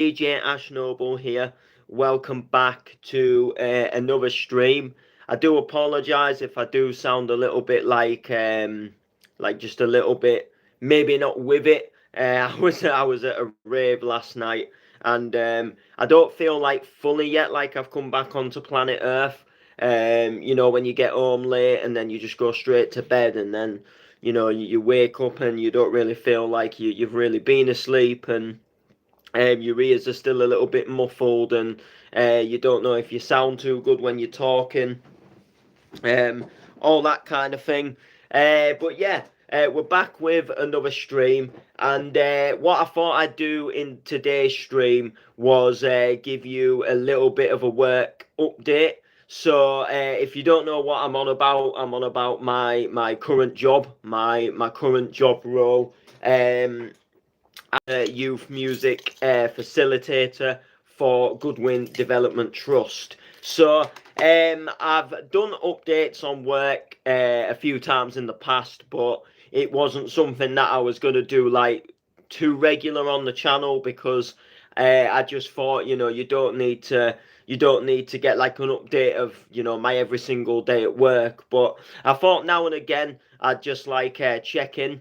DJ Ash Noble here. Welcome back to another stream. I do apologise if I do sound a little bit like just a little bit, maybe not with it. I was at a rave last night, and I don't feel like fully yet like I've come back onto planet Earth. When you get home late and then you just go straight to bed, and then you wake up and you don't really feel like you've really been asleep, and your ears are still a little bit muffled, and you don't know if you sound too good when you're talking, um, all that kind of thing. But yeah, we're back with another stream, and what I thought I'd do in today's stream was give you a little bit of a work update. So if you don't know what I'm on about my current job, my current job role. Youth music facilitator for Goodwin Development Trust. So I've done updates on work a few times in the past, but it wasn't something that I was going to do like too regular on the channel, because I just thought, you don't need to get like an update of my every single day at work. But I thought now and again I'd just like check in,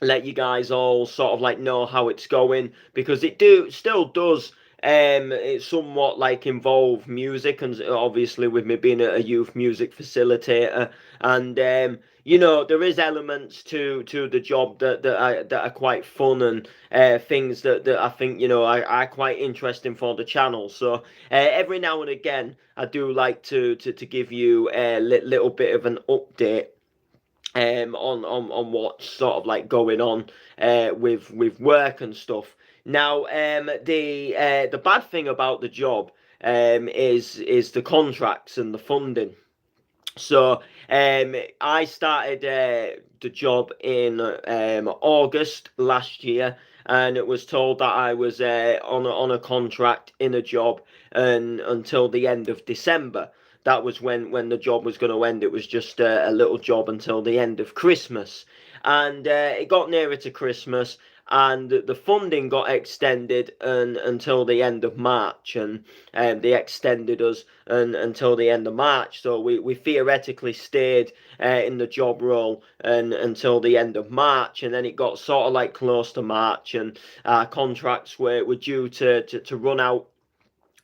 let you guys all sort of like know how it's going, because it do still does it's somewhat like involve music, and obviously with me being a youth music facilitator, and there is elements to the job that are quite fun, and things that I think are quite interesting for the channel. So every now and again I do like to give you a little bit of an update on what's sort of like going on with work and stuff. Now, the bad thing about the job is the contracts and the funding. So I started the job in August last year, and it was told that I was on a contract in a job and until the end of December. That was when the job was going to end. It was just a little job until the end of Christmas, and it got nearer to Christmas, and the funding got extended until the end of March, and they extended us until the end of March. So we theoretically stayed in the job role until the end of March, and then it got sort of like close to March, and our contracts were due to run out,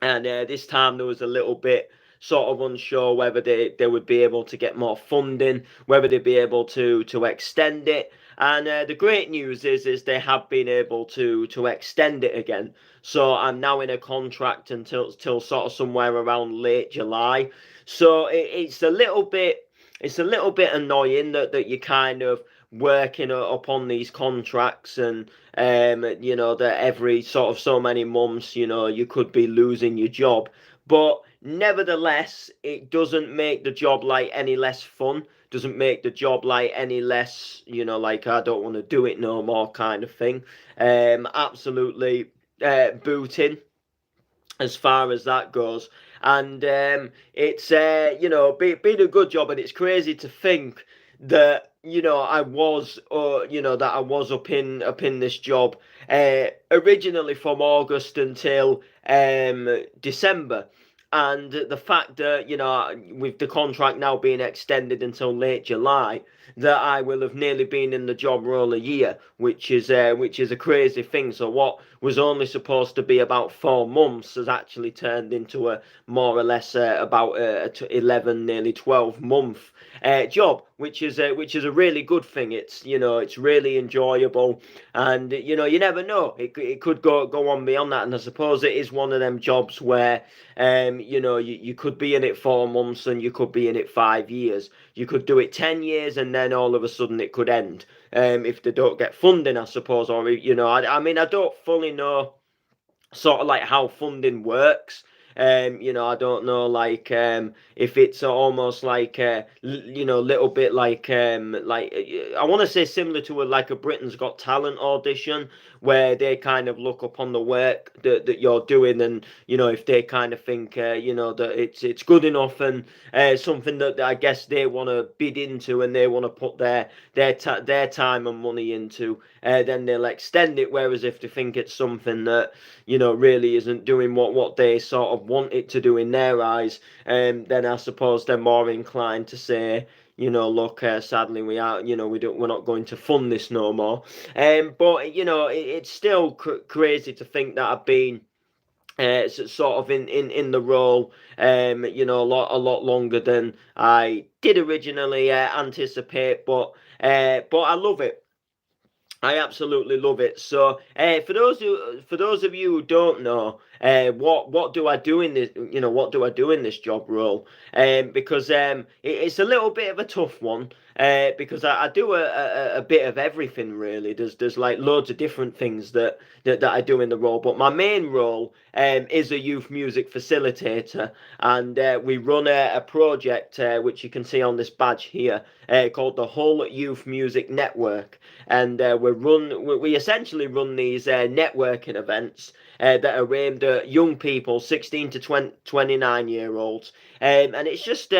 and this time there was a little bit sort of unsure whether they would be able to get more funding, whether they'd be able to extend it. And the great news is they have been able to extend it again. So I'm now in a contract until till sort of somewhere around late July. So it's a little bit annoying that you kind of working upon these contracts, and that every sort of so many months you could be losing your job. But nevertheless, it doesn't make the job like any less fun, doesn't make the job like any less like I don't want to do it no more kind of thing. Absolutely booting as far as that goes. And it's been a good job, and it's crazy to think that I was up in this job originally from August until December. And the fact that with the contract now being extended until late July, that I will have nearly been in the job role a year, which is a crazy thing. So what was only supposed to be about 4 months has actually turned into a more or less about 11, nearly 12 month job, which is a really good thing. It's really enjoyable, and you never know. It could go on beyond that, and I suppose it is one of them jobs where you could be in it 4 months and you could be in it 5 years. You could do it 10 years, and then all of a sudden it could end if they don't get funding, I suppose. Or I mean, I don't fully know sort of like how funding works. You know, I don't know, like, if it's almost like, you know, a little bit like I want to say similar to like a Britain's Got Talent audition, where they kind of look upon the work that you're doing, and you know, if they kind of think, you know, that it's good enough, and something that I guess they want to bid into, and they want to put their time and money into, then they'll extend it. Whereas if they think it's something that, you know, really isn't doing what they sort of want it to do in their eyes, then I suppose they're more inclined to say, you know, look, sadly we are, you know, we're not going to fund this no more. But you know, it's still crazy to think that I've been sort of in the role, you know, a lot longer than I did originally anticipate. But I love it. I absolutely love it. So, for those of you who don't know, what do I do in this? You know, what do I do in this job role? Because it's a little bit of a tough one. Because I do a bit of everything really. There's like loads of different things that I do in the role. But my main role is a youth music facilitator, and we run a project which you can see on this badge here, called the Hull Youth Music Network. And we essentially run these networking events that are aimed at young people, 16 to 29 year olds, and it's just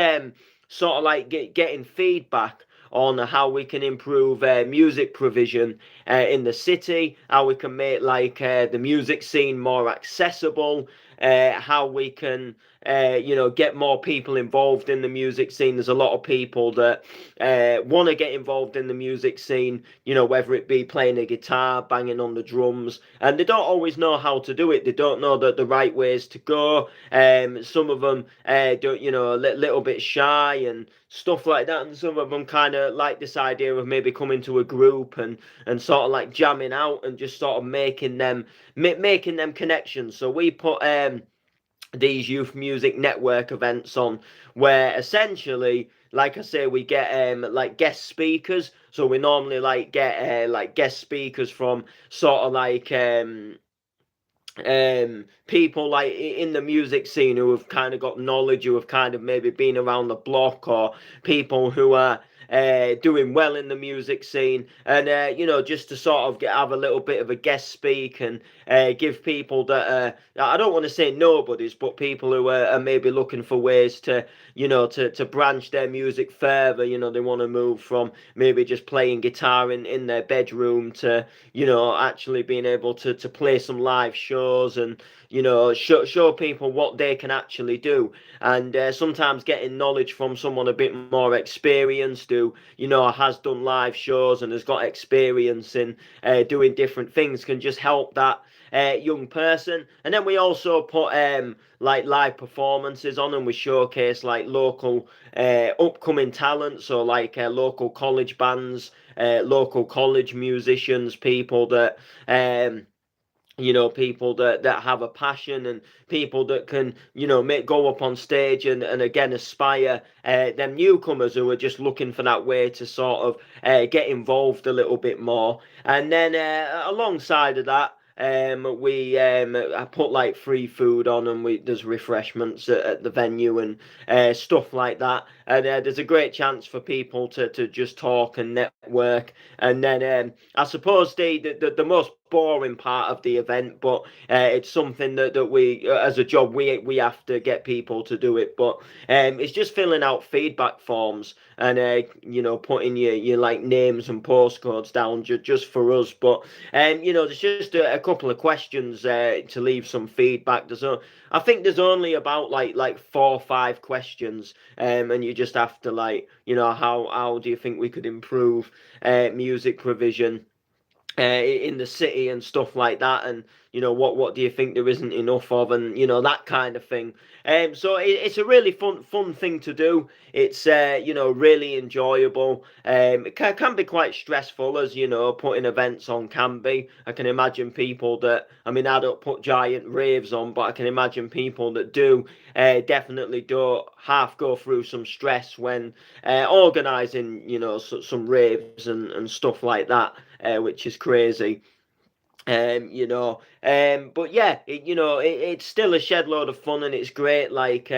sort of like getting feedback on how we can improve music provision in the city, how we can make like the music scene more accessible, how we can you know, get more people involved in the music scene. There's a lot of people that want to get involved in the music scene, you know, whether it be playing a guitar, banging on the drums, and they don't always know how to do it. They don't know the right ways to go. Some of them don't, you know, a little bit shy and stuff like that, and some of them kind of like this idea of maybe coming to a group and sort of like jamming out and just sort of making them connections. So we put these youth music network events on, where essentially, like I say, we get like guest speakers. So we normally like get like guest speakers from sort of like people like in the music scene who have kind of got knowledge, who have kind of maybe been around the block, or people who are doing well in the music scene, and you know, just to sort of have a little bit of a guest speak, and give people that I don't want to say nobodies, but people who are maybe looking for ways to, you know, to branch their music further. You know, they want to move from maybe just playing guitar in their bedroom to, you know, actually being able to play some live shows, and you know, show people what they can actually do. And sometimes getting knowledge from someone a bit more experienced, who, you know, has done live shows and has got experience in doing different things, can just help that young person. And then we also put like live performances on, and we showcase like local upcoming talent. So like local college bands, local college musicians, people that you know, people that have a passion, and people that can, you know, go up on stage and again aspire, them newcomers who are just looking for that way to sort of get involved a little bit more. And then alongside of that, we I put like free food on, and there's refreshments at the venue, and stuff like that. And there's a great chance for people to just talk and network. And then I suppose the most boring part of the event, but it's something that we, as a job, we have to get people to do it. But it's just filling out feedback forms, and you know, putting your like names and postcodes down just for us. But you know, there's just a couple of questions to leave some feedback. I think there's only about like 4 or 5 questions, and you just have to, like, you know, how do you think we could improve music provision in the city and stuff like that, and you know, what do you think there isn't enough of, and you know, that kind of thing. So it's a really fun thing to do. It's you know, really enjoyable. It can be quite stressful, as you know, putting events on can be. I can imagine people that, I mean, I don't put giant raves on, but I can imagine people that do definitely don't half go through some stress when organising, you know, some raves and stuff like that, which is crazy. But yeah, it's still a shed load of fun, and it's great. Like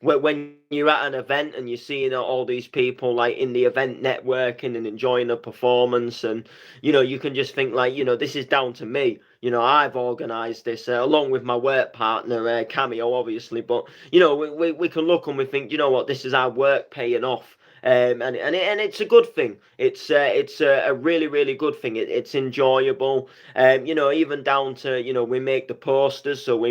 when you're at an event and you're seeing all these people like in the event networking and enjoying a performance, and you can just think like, this is down to me. I've organised this along with my work partner, Cameo, obviously. But we can look and we think, what, this is our work paying off. And it's a good thing. It's a really really good thing. It's enjoyable. Even down to we make the posters, so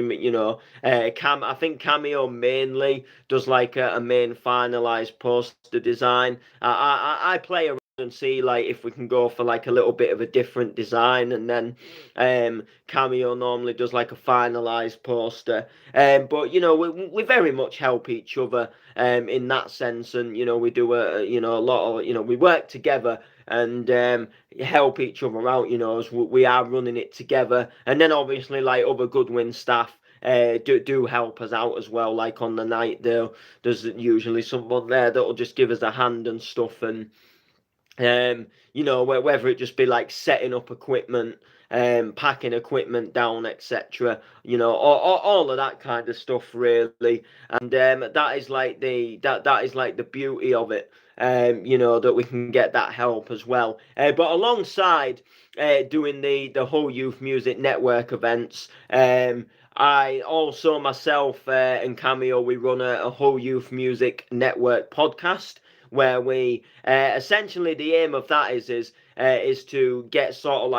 I think Cameo mainly does like a main finalized poster design. I play around and see like if we can go for like a little bit of a different design, and then Cameo normally does like a finalized poster. But we very much help each other in that sense, and we do a lot of we work together and help each other out, as we are running it together. And then obviously like other Goodwin staff do help us out as well. Like on the night there's usually someone there that'll just give us a hand and stuff, and whether it just be like setting up equipment, packing equipment down, etc. All of that kind of stuff, really. And that is like the beauty of it. That we can get that help as well. But alongside doing the whole youth music network events, I also myself and Cameo, we run a whole youth music network podcast where we essentially, the aim of that is to get sort of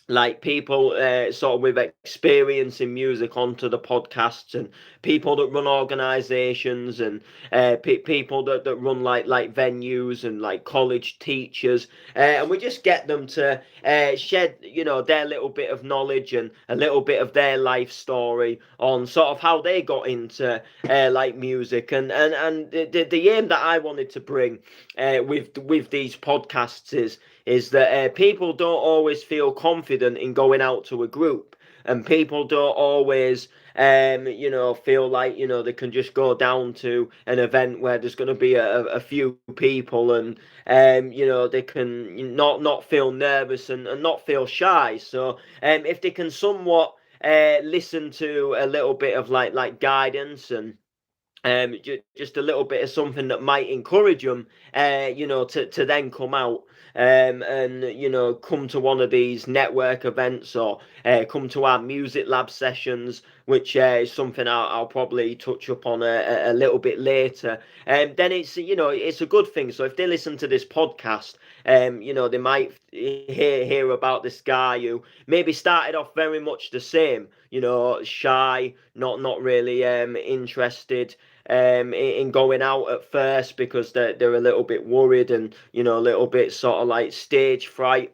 like people sort of with experience in music onto the podcasts, and people that run organizations, and people that run like venues and like college teachers, and we just get them to shed their little bit of knowledge and a little bit of their life story on sort of how they got into like music, and the aim that I wanted to bring with these podcasts is that people don't always feel confident in going out to a group, and people don't always feel like they can just go down to an event where there's going to be a few people, and they can not feel nervous and not feel shy. So if they can somewhat listen to a little bit of like guidance, and just a little bit of something that might encourage them, to then come out and come to one of these network events, or come to our music lab sessions, which is something I'll probably touch up on a little bit later. Then it's a good thing. So if they listen to this podcast, they might hear about this guy who maybe started off very much the same, shy, not really interested in going out at first, because they're a little bit worried, and a little bit sort of like stage fright,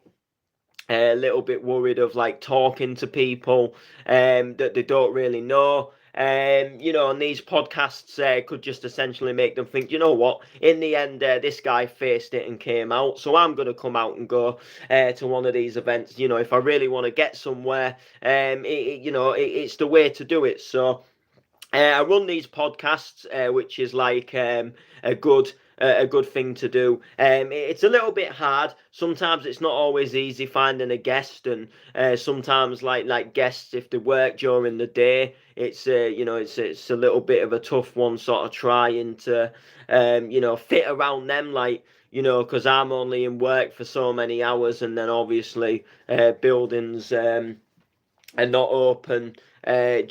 a little bit worried of like talking to people that they don't really know. And these podcasts could just essentially make them think, what, in the end, this guy faced it and came out, so I'm going to come out and go to one of these events. If I really want to get somewhere, it's the way to do it. So I run these podcasts, which is like a good thing to do. It's a little bit hard. Sometimes it's not always easy finding a guest, and sometimes like guests, if they work during the day, it's it's a little bit of a tough one, sort of trying to fit around them, like. Because I'm only in work for so many hours, and then obviously buildings are not open are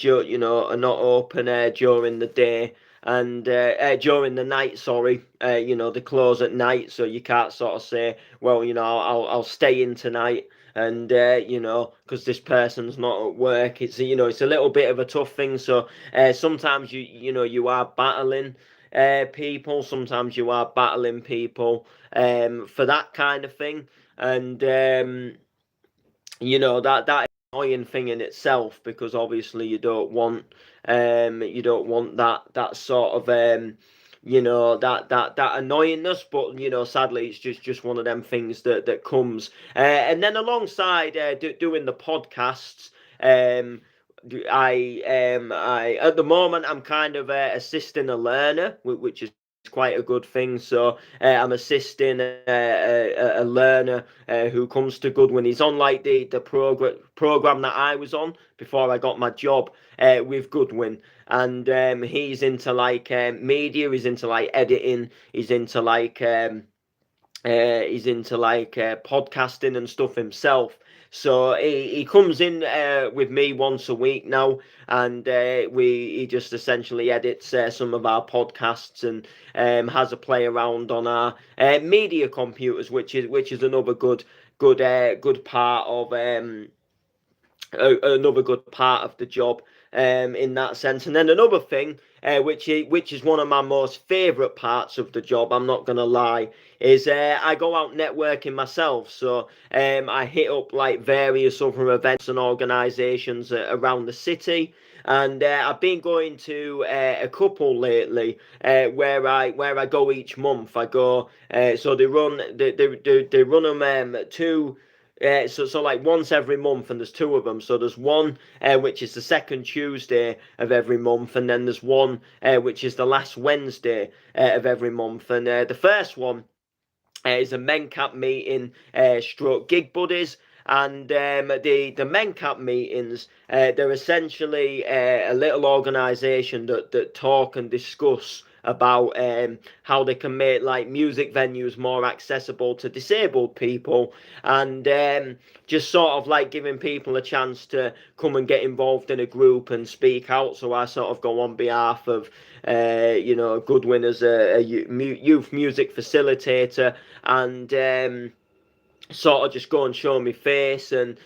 not open during the day, and during the night, sorry. They close at night, so you can't sort of say, well, I'll stay in tonight, and because this person's not at work. It's a little bit of a tough thing. So sometimes you are battling people, sometimes you are battling people for that kind of thing. And that annoying thing in itself, because obviously you don't want that sort of that annoyingness. But sadly, it's just one of them things that comes. And then alongside doing the podcasts, I at the moment I'm kind of assisting a learner, which is quite a good thing. So I'm assisting a learner who comes to Goodwin. He's on like the program that I was on before I got my job with Goodwin. And he's into like media, he's into like editing, he's into like podcasting and stuff himself. So he comes in with me once a week now, and he just essentially edits some of our podcasts and has a play around on our media computers, which is another good part of another good part of the job in that sense. And then another thing, which is one of my most favourite parts of the job, I'm not gonna lie, is I go out networking myself. So I hit up like various other events and organisations around the city. And I've been going to a couple lately where I go each month. I go so they run them two. So like once every month, and there's two of them. So there's one which is the second Tuesday of every month, and then there's one which is the last Wednesday of every month. And the first one is a MenCap meeting, stroke gig buddies. And the MenCap meetings, they're essentially a little organisation that talk and discuss about how they can make like music venues more accessible to disabled people, and just sort of like giving people a chance to come and get involved in a group and speak out. So I sort of go on behalf of Goodwin as a youth music facilitator, and sort of just go and show me face. And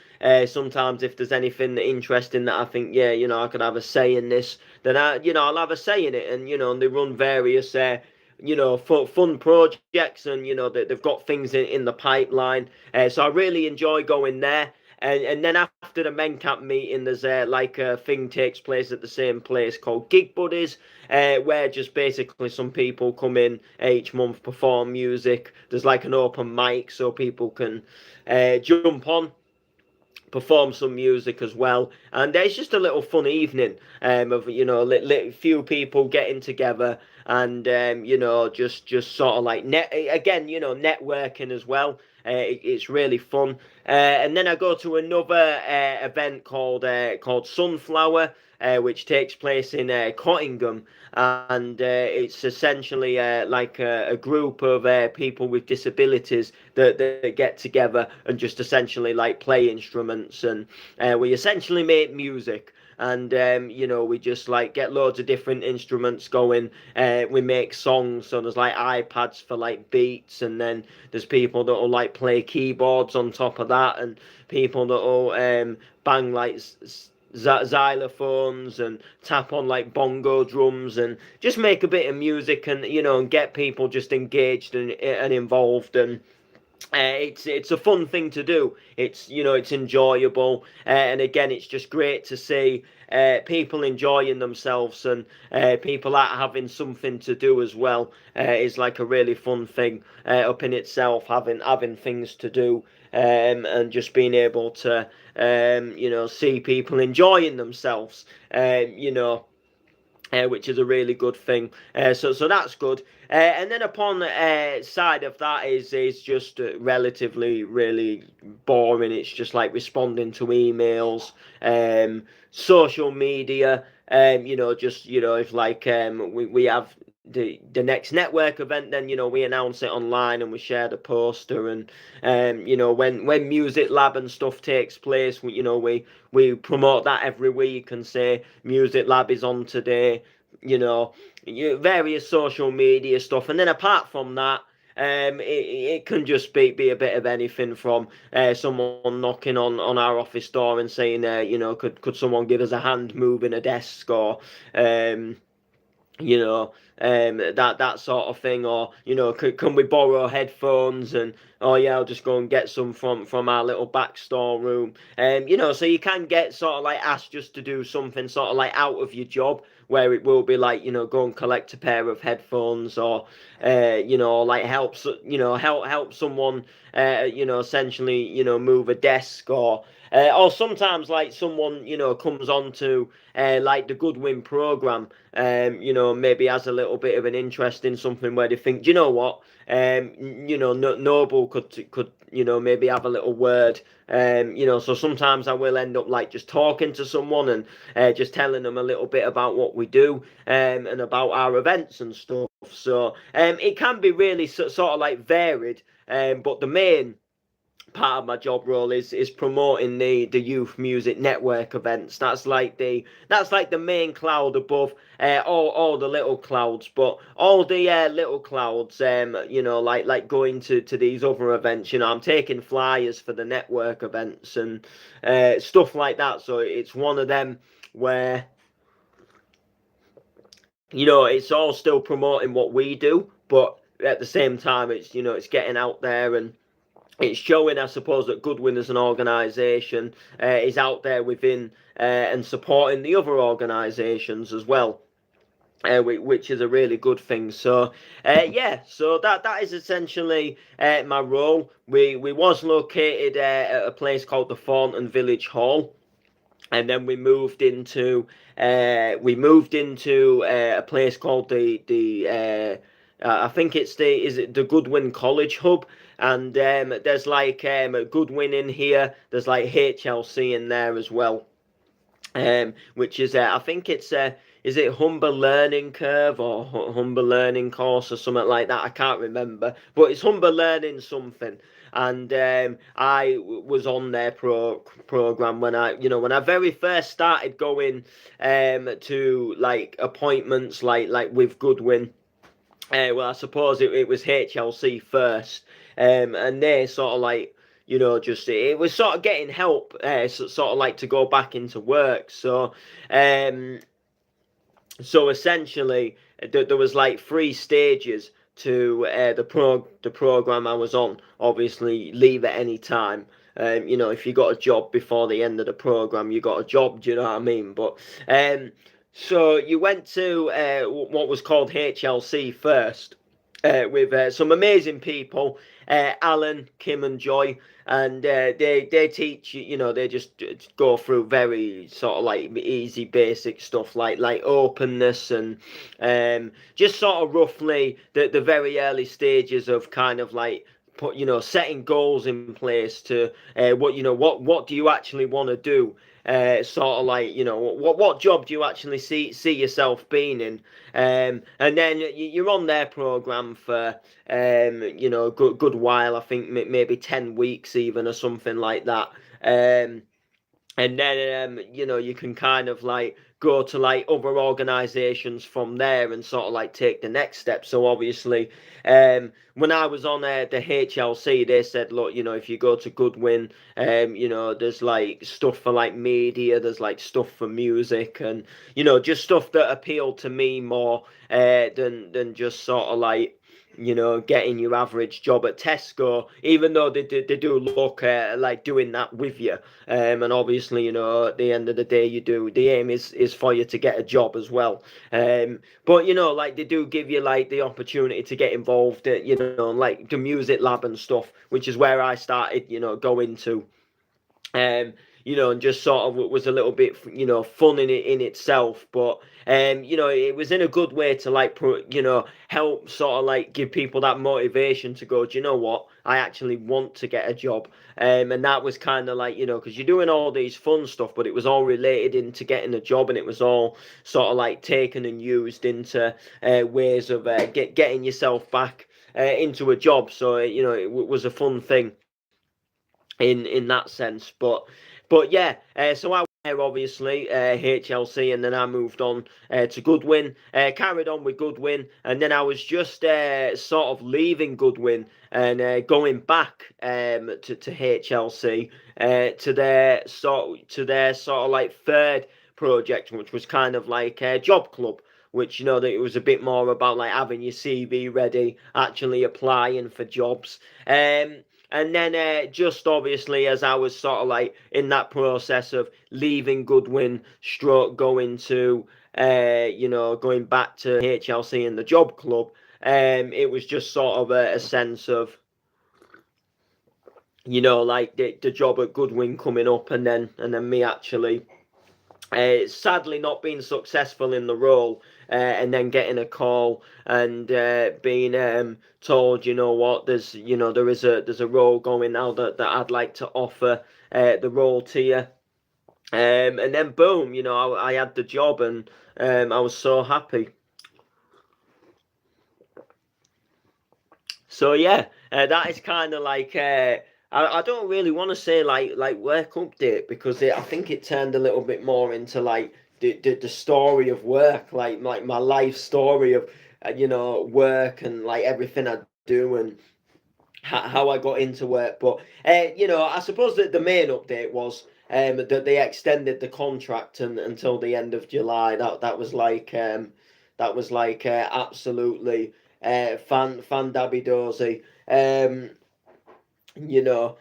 sometimes if there's anything interesting that I think, yeah, I could have a say in this, then I'll have a say in it. And and they run various fun projects, and they've got things in the pipeline. So I really enjoy going there. And then after the MenCap meeting, there's like a thing takes place at the same place called Gig Buddies, where just basically some people come in each month, perform music. There's like an open mic so people can jump on, perform some music as well, and it's just a little fun evening of few people getting together, and just sort of like networking as well. It's really fun. And then I go to another event called Sunflower, which takes place in Cottingham, and it's essentially like a group of people with disabilities that get together and just essentially like play instruments, and we essentially make music. And we just like get loads of different instruments going. We make songs, so there's like iPads for like beats, and then there's people that will like play keyboards on top of that, and people that will bang like xylophones and tap on like bongo drums, and just make a bit of music, and and get people just engaged and involved. And it's a fun thing to do. It's enjoyable, and again, it's just great to see people enjoying themselves, and people having something to do as well. Is like a really fun thing up in itself, having things to do, and just being able to see people enjoying themselves. Which is a really good thing. So that's good. And then upon the side of that is just relatively really boring. It's just like responding to emails, social media. If like we have the next network event, then we announce it online and we share the poster. And when Music Lab and stuff takes place, we promote that every week and say Music Lab is on today. Various social media stuff. And then apart from that, it can just be a bit of anything from someone knocking on our office door and saying, could someone give us a hand moving a desk, or that sort of thing. Or can we borrow headphones? And oh yeah, I'll just go and get some from our little back store room. So you can get sort of like asked just to do something sort of like out of your job, where it will be like go and collect a pair of headphones, or like help someone essentially move a desk, or Or sometimes like someone, you know, comes on to like the Goodwin program, you know, maybe has a little bit of an interest in something where they think, you know what, you know, Noble could, you know, maybe have a little word. You know, so sometimes I will end up like just talking to someone and just telling them a little bit about what we do, and about our events and stuff. So it can be really sort of like varied, but the main part of my job role is promoting the youth music network events. That's like the main cloud above all the little clouds, but all the little clouds, you know, like going to these other events, you know, I'm taking flyers for the network events and stuff like that. So it's one of them where, you know, it's all still promoting what we do, but at the same time it's, you know, it's getting out there and it's showing, I suppose, that Goodwin as an organisation is out there within and supporting the other organisations as well, which is a really good thing. So, yeah, so that is essentially my role. We was located at a place called the Thornton Village Hall, and then we moved into a place called the I think it's the Goodwin College Hub, and there's like Goodwin in here. There's like HLC in there as well, which is I think it's is it Humber Learning Curve or Humber Learning Course or something like that? I can't remember, but it's Humber Learning something. And I was on their program when I very first started going to like appointments like with Goodwin. Well, I suppose it was HLC first, and they sort of like, you know, just it was sort of getting help, sort of like to go back into work. Um, so essentially, there was like three stages to the program I was on. Obviously, leave at any time. You know, if you got a job before the end of the program, you got a job. Do you know what I mean? But so you went to what was called HLC first, with some amazing people, Alan, Kim, and Joy, and they teach you. You know, they just go through very sort of like easy, basic stuff like openness and just sort of roughly the very early stages of kind of like setting goals in place to what do you actually want to do, sort of like, what job do you actually see yourself being in, and then you're on their program for good while. I think maybe 10 weeks even or something like that. And then you can kind of like go to like other organizations from there and sort of like take the next step. So obviously, when I was on the HLC, they said, look, if you go to Goodwin, there's like stuff for like media, there's like stuff for music, and just stuff that appealed to me more than just sort of like getting your average job at Tesco, even though they do look like doing that with you. And obviously, at the end of the day, the aim is for you to get a job as well. But like they do give you like the opportunity to get involved at, like the music lab and stuff, which is where I started, going to. Um, and just sort of was a little bit, fun in itself, but it was in a good way to like help sort of like give people that motivation to go, do you know what? I actually want to get a job. And that was kind of like, because you're doing all these fun stuff, but it was all related into getting a job, and it was all sort of like taken and used into ways of getting yourself back into a job. So, it was a fun thing in that sense. But yeah, so I was there obviously, HLC, and then I moved on to Goodwin, carried on with Goodwin, and then I was just sort of leaving Goodwin and going back to HLC, to their sort of like third project, which was kind of like a job club, which that it was a bit more about like having your CV ready, actually applying for jobs. And then just obviously as I was sort of like in that process of leaving Goodwin, stroke going back to HLC and the job club, it was just sort of a sense of like the job at Goodwin coming up, and then me actually sadly not being successful in the role, and then getting a call and being told, what, there's a role going now that I'd like to offer the role to you. And then boom, I had the job, and I was so happy. So yeah, that is kind of like I don't really want to say like work update, because I think it turned a little bit more into like the story of work, like my life story of work, and like everything I do, and how I got into work. But I suppose that the main update was that they extended the contract until the end of July. That was like absolutely fan dabby dozy. You know,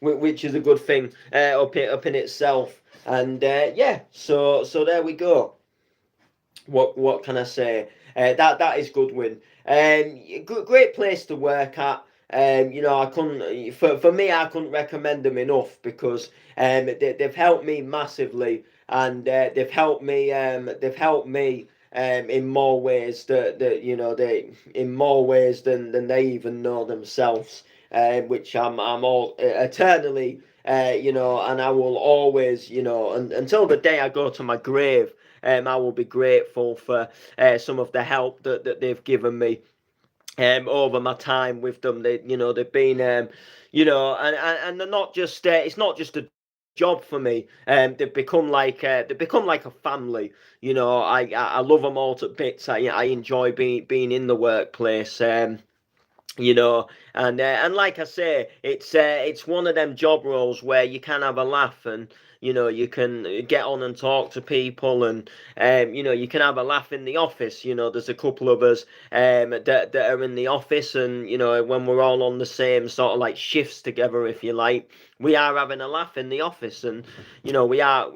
which is a good thing up in itself. And yeah, so there we go. What can I say? That is Goodwin. Great place to work at. I couldn't for me, I couldn't recommend them enough, because they've helped me massively, and they've helped me in more ways they in more ways than they even know themselves, which I'm all eternally, and I will always, until the day I go to my grave, I will be grateful for some of the help that they've given me over my time with them. They've been, and they're not just. It's not just a job for me. They've become like a family. I love them all to bits. I enjoy being in the workplace. You know and like I say, it's one of them job roles where you can have a laugh, and you can get on and talk to people, and you can have a laugh in the office. There's a couple of us that are in the office, and when we're all on the same sort of like shifts together, if you like, we are having a laugh in the office, and we are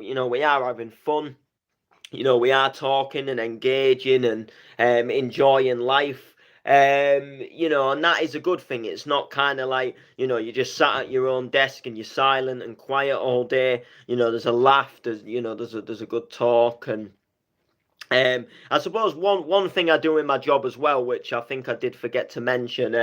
having fun. We are talking and engaging, and enjoying life. And that is a good thing. It's not kind of like, you just sat at your own desk and you're silent and quiet all day. There's a laugh, there's a good talk. And I suppose one thing I do in my job as well, which I think I did forget to mention,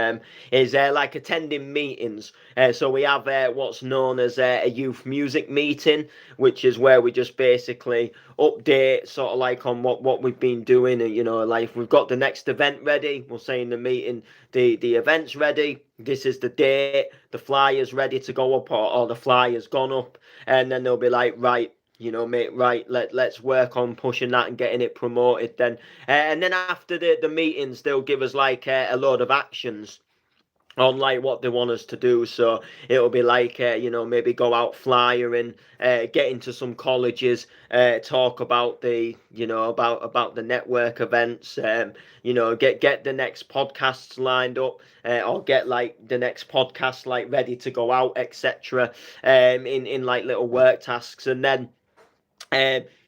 is like attending meetings. So we have what's known as a youth music meeting, which is where we just basically update sort of like on what we've been doing, and like if we've got the next event ready, we'll say in the meeting, the event's ready. This is the date. The flyer's ready to go up, or the flyer's gone up, and then they'll be like, right, mate, right, let's work on pushing that and getting it promoted then. And then after the meetings, they'll give us like a load of actions on like what they want us to do. So it'll be like maybe go out flyering, get into some colleges, talk about the about the network events, get the next podcasts lined up, or get like the next podcast like ready to go out, etc. In like little work tasks. And then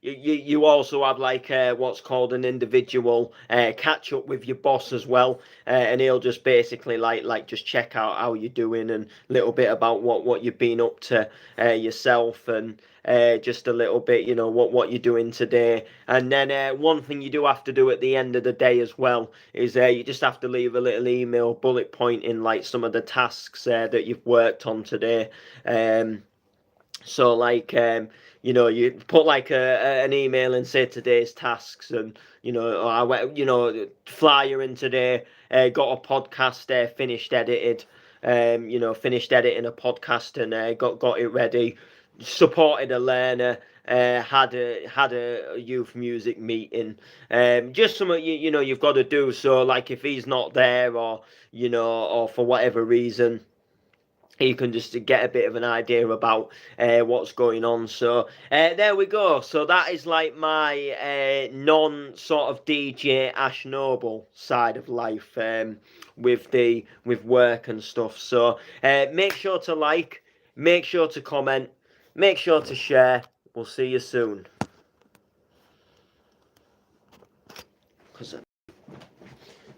you also have like what's called an individual catch up with your boss as well, and he'll just basically like just check out how you're doing, and a little bit about what you've been up to yourself, and just a little bit, what you're doing today. And then one thing you do have to do at the end of the day as well is you just have to leave a little email bullet pointing like some of the tasks that you've worked on today. So like you put like an email and say today's tasks, and I went, flyer in today, got a podcast finished edited, finished editing a podcast, and got it ready, supported a learner, had a youth music meeting, just something you've got to do. So like if he's not there, or for whatever reason, you can just get a bit of an idea about what's going on. So there we go. So that is like my non sort of DJ Ash Noble side of life, with work and stuff. So make sure to like, make sure to comment, make sure to share. We'll see you soon.